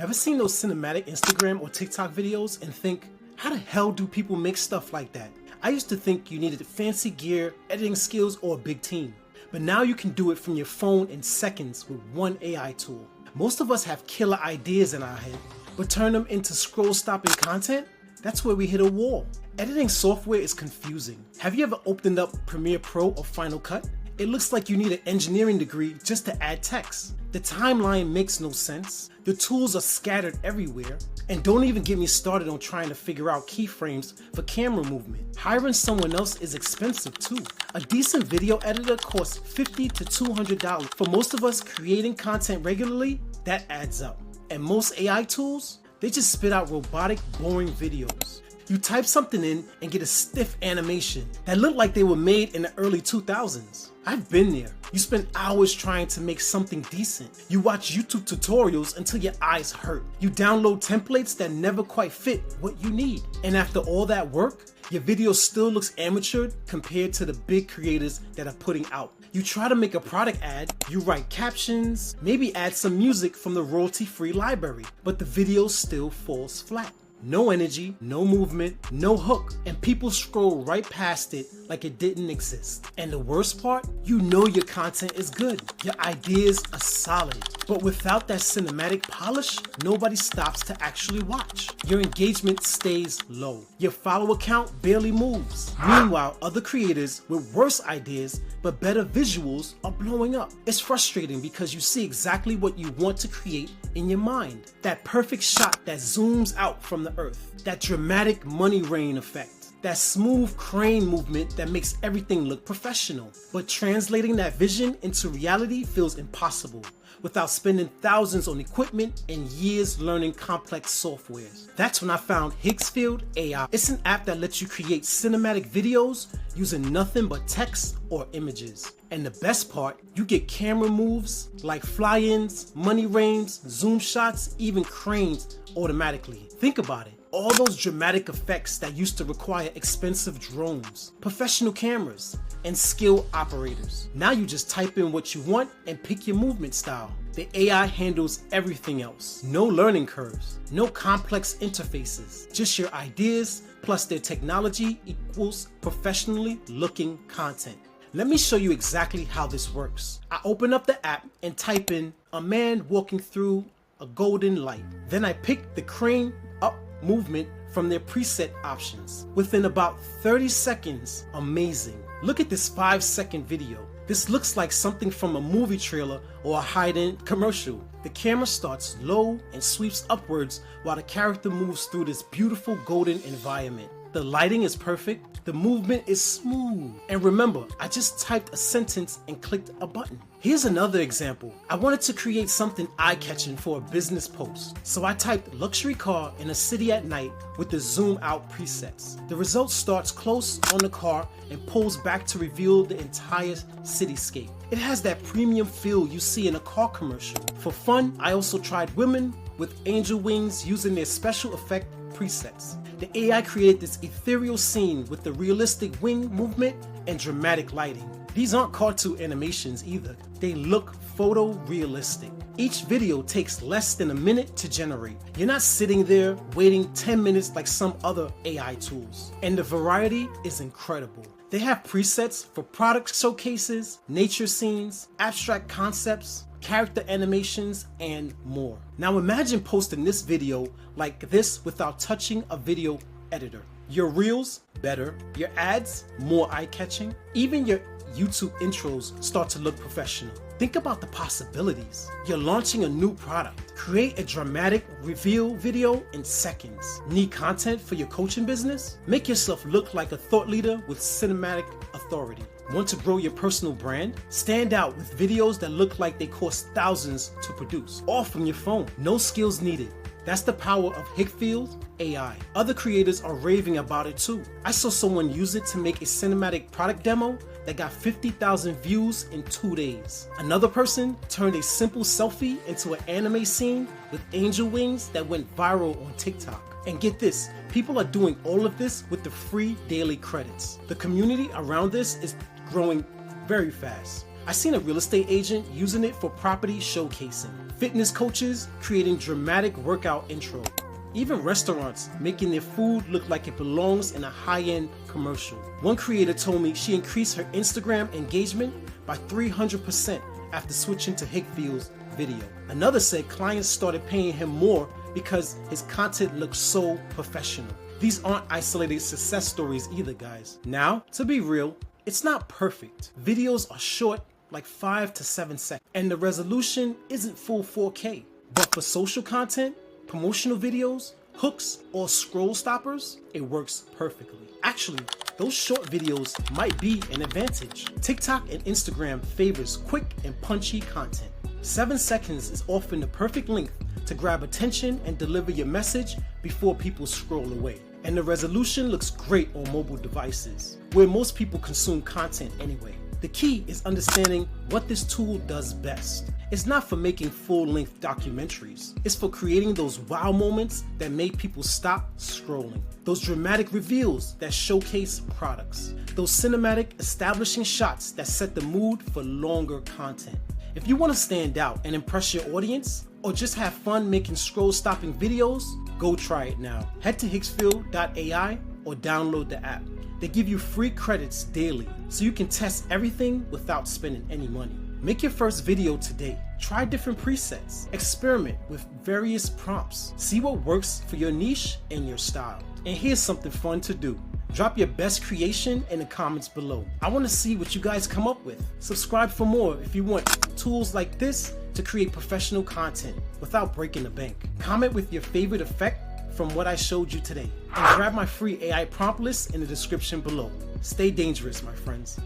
Ever seen those cinematic Instagram or TikTok videos and think, how the hell do people make stuff like that? I used to think you needed fancy gear, editing skills, or a big team. But now you can do it from your phone in seconds with one AI tool. Most of us have killer ideas in our head, but turn them into scroll-stopping content? That's where we hit a wall. Editing software is confusing. Have you ever opened up Premiere Pro or Final Cut? It looks like you need an engineering degree just to add text. The timeline makes no sense. The tools are scattered everywhere. And don't even get me started on trying to figure out keyframes for camera movement. Hiring someone else is expensive too. A decent video editor costs $50 to $200. For most of us creating content regularly, that adds up. And most AI tools, they just spit out robotic, boring videos. You type something in and get a stiff animation that looked like they were made in the early 2000s. I've been there. You spend hours trying to make something decent. You watch YouTube tutorials until your eyes hurt. You download templates that never quite fit what you need. And after all that work, your video still looks amateur compared to the big creators that are putting out. You try to make a product ad, you write captions, maybe add some music from the royalty-free library, but the video still falls flat. No energy, no movement, no hook, and people scroll right past it like it didn't exist. And the worst part, you know your content is good. Your ideas are solid. But without that cinematic polish, nobody stops to actually watch. Your engagement stays low. Your follower count barely moves. Meanwhile, other creators with worse ideas but better visuals are blowing up. It's frustrating because you see exactly what you want to create in your mind. That perfect shot that zooms out from the earth. That dramatic money rain effect. That smooth crane movement that makes everything look professional. But translating that vision into reality feels impossible without spending thousands on equipment and years learning complex softwares. That's when I found Higgsfield AI. It's an app that lets you create cinematic videos using nothing but text or images. And the best part, you get camera moves like fly-ins, money rains, zoom shots, even cranes automatically. Think about it. All those dramatic effects that used to require expensive drones, professional cameras, and skilled operators. Now you just type in what you want and pick your movement style. The AI handles everything else. No learning curves, no complex interfaces, just your ideas plus their technology equals professionally looking content. Let me show you exactly how this works. I open up the app and type in a man walking through a golden light. Then I pick the crane up movement from their preset options. Within about 30 seconds, amazing. Look at this 5-second video. This looks like something from a movie trailer or a high-end commercial. The camera starts low and sweeps upwards while the character moves through this beautiful golden environment. The lighting is perfect, the movement is smooth. And remember, I just typed a sentence and clicked a button. Here's another example. I wanted to create something eye-catching for a business post. So I typed luxury car in a city at night with the zoom out presets. The result starts close on the car and pulls back to reveal the entire cityscape. It has that premium feel you see in a car commercial. For fun, I also tried women with angel wings using their special effect presets. The AI created this ethereal scene with the realistic wing movement and dramatic lighting. These aren't cartoon animations either. They look photorealistic. Each video takes less than a minute to generate. You're not sitting there waiting 10 minutes like some other AI tools. And the variety is incredible. They have presets for product showcases, nature scenes, abstract concepts, character animations, and more. Now imagine posting this video like this without touching a video editor. Your reels, better. Your ads, more eye-catching. Even your YouTube intros start to look professional. Think about the possibilities. You're launching a new product. Create a dramatic reveal video in seconds. Need content for your coaching business? Make yourself look like a thought leader with cinematic authority. Want to grow your personal brand? Stand out with videos that look like they cost thousands to produce. All from your phone. No skills needed. That's the power of Higgsfield AI. Other creators are raving about it too. I saw someone use it to make a cinematic product demo that got 50,000 views in 2 days. Another person turned a simple selfie into an anime scene with angel wings that went viral on TikTok. And get this, people are doing all of this with the free daily credits. The community around this is growing very fast. I seen a real estate agent using it for property showcasing. Fitness coaches creating dramatic workout intro. Even restaurants making their food look like it belongs in a high-end commercial. One creator told me she increased her Instagram engagement by 300% after switching to Higgfield's video. Another said clients started paying him more because his content looks so professional. These aren't isolated success stories either, guys. Now, to be real, it's not perfect. Videos are short, like 5 to 7 seconds, and the resolution isn't full 4K. But for social content, promotional videos, hooks, or scroll stoppers, it works perfectly. Actually, those short videos might be an advantage. TikTok and Instagram favors quick and punchy content. 7 seconds is often the perfect length to grab attention and deliver your message before people scroll away. And the resolution looks great on mobile devices, where most people consume content anyway. The key is understanding what this tool does best. It's not for making full-length documentaries. It's for creating those wow moments that make people stop scrolling. Those dramatic reveals that showcase products. Those cinematic establishing shots that set the mood for longer content. If you want to stand out and impress your audience, or just have fun making scroll-stopping videos, go try it now. Head to Higgsfield AI or download the app. They give you free credits daily, so you can test everything without spending any money. Make your first video today. Try different presets. Experiment with various prompts. See what works for your niche and your style. And here's something fun to do. Drop your best creation in the comments below. I want to see what you guys come up with. Subscribe for more if you want tools like this to create professional content without breaking the bank. Comment with your favorite effect from what I showed you today. And grab my free AI prompt list in the description below. Stay dangerous, my friends.